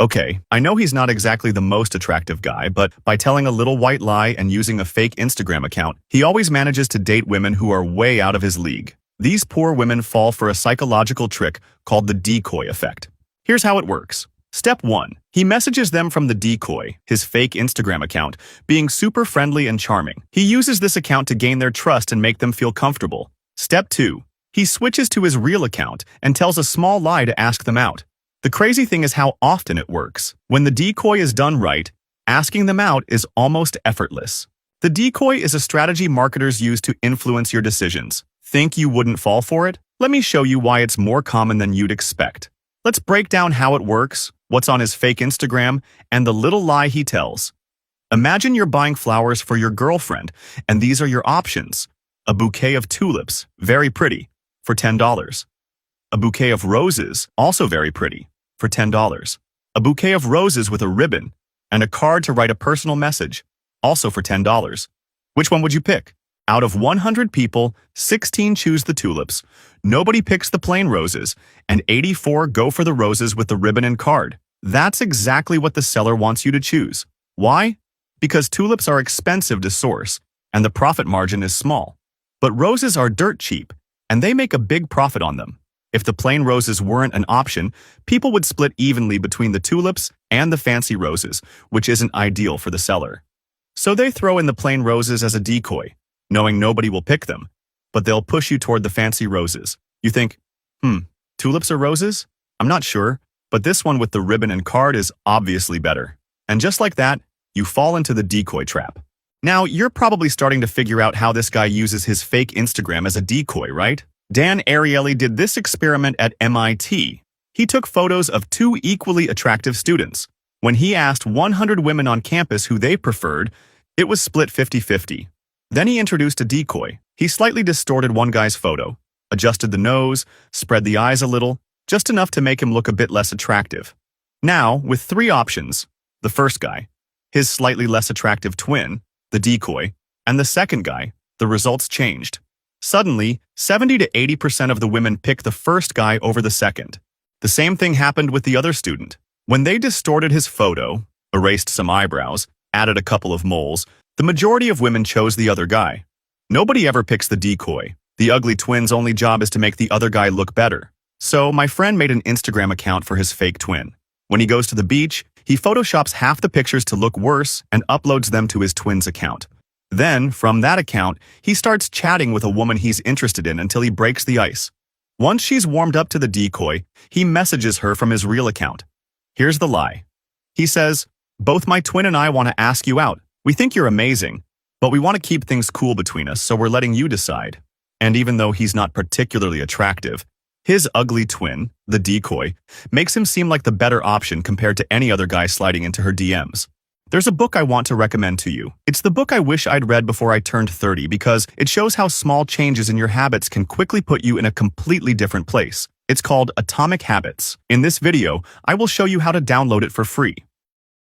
Okay, I know he's not exactly the most attractive guy, but by telling a little white lie and using a fake Instagram account, he always manages to date women who are way out of his league. These poor women fall for a psychological trick called the decoy effect. Here's how it works. Step 1. He messages them from the decoy, his fake Instagram account, being super friendly and charming. He uses this account to gain their trust and make them feel comfortable. Step 2. He switches to his real account and tells a small lie to ask them out. The crazy thing is how often it works. When the decoy is done right, asking them out is almost effortless. The decoy is a strategy marketers use to influence your decisions. Think you wouldn't fall for it? Let me show you why it's more common than you'd expect. Let's break down how it works, what's on his fake Instagram, and the little lie he tells. Imagine you're buying flowers for your girlfriend, and these are your options. A bouquet of tulips, very pretty, for $10. A bouquet of roses, also very pretty, for $10. A bouquet of roses with a ribbon, and a card to write a personal message, also for $10. Which one would you pick? Out of 100 people, 16 choose the tulips, nobody picks the plain roses, and 84 go for the roses with the ribbon and card. That's exactly what the seller wants you to choose. Why? Because tulips are expensive to source, and the profit margin is small. But roses are dirt cheap, and they make a big profit on them. If the plain roses weren't an option, people would split evenly between the tulips and the fancy roses, which isn't ideal for the seller. So they throw in the plain roses as a decoy, knowing nobody will pick them, but they'll push you toward the fancy roses. You think, tulips or roses? I'm not sure, but this one with the ribbon and card is obviously better. And just like that, you fall into the decoy trap. Now, you're probably starting to figure out how this guy uses his fake Instagram as a decoy, right? Dan Ariely did this experiment at MIT. He took photos of two equally attractive students. When he asked 100 women on campus who they preferred, it was split 50-50. Then he introduced a decoy. He slightly distorted one guy's photo, adjusted the nose, spread the eyes a little, just enough to make him look a bit less attractive. Now, with three options, the first guy, his slightly less attractive twin, the decoy, and the second guy, the results changed. Suddenly, 70 to 80% of the women pick the first guy over the second. The same thing happened with the other student. When they distorted his photo, erased some eyebrows, added a couple of moles, the majority of women chose the other guy. Nobody ever picks the decoy. The ugly twin's only job is to make the other guy look better. So my friend made an Instagram account for his fake twin. When he goes to the beach, he photoshops half the pictures to look worse and uploads them to his twin's account. Then, from that account, he starts chatting with a woman he's interested in until he breaks the ice. Once she's warmed up to the decoy, he messages her from his real account. Here's the lie. He says, "Both my twin and I want to ask you out. We think you're amazing, but we want to keep things cool between us, so we're letting you decide." And even though he's not particularly attractive, his ugly twin, the decoy, makes him seem like the better option compared to any other guy sliding into her DMs. There's a book I want to recommend to you. It's the book I wish I'd read before I turned 30 because it shows how small changes in your habits can quickly put you in a completely different place. It's called Atomic Habits. In this video, I will show you how to download it for free.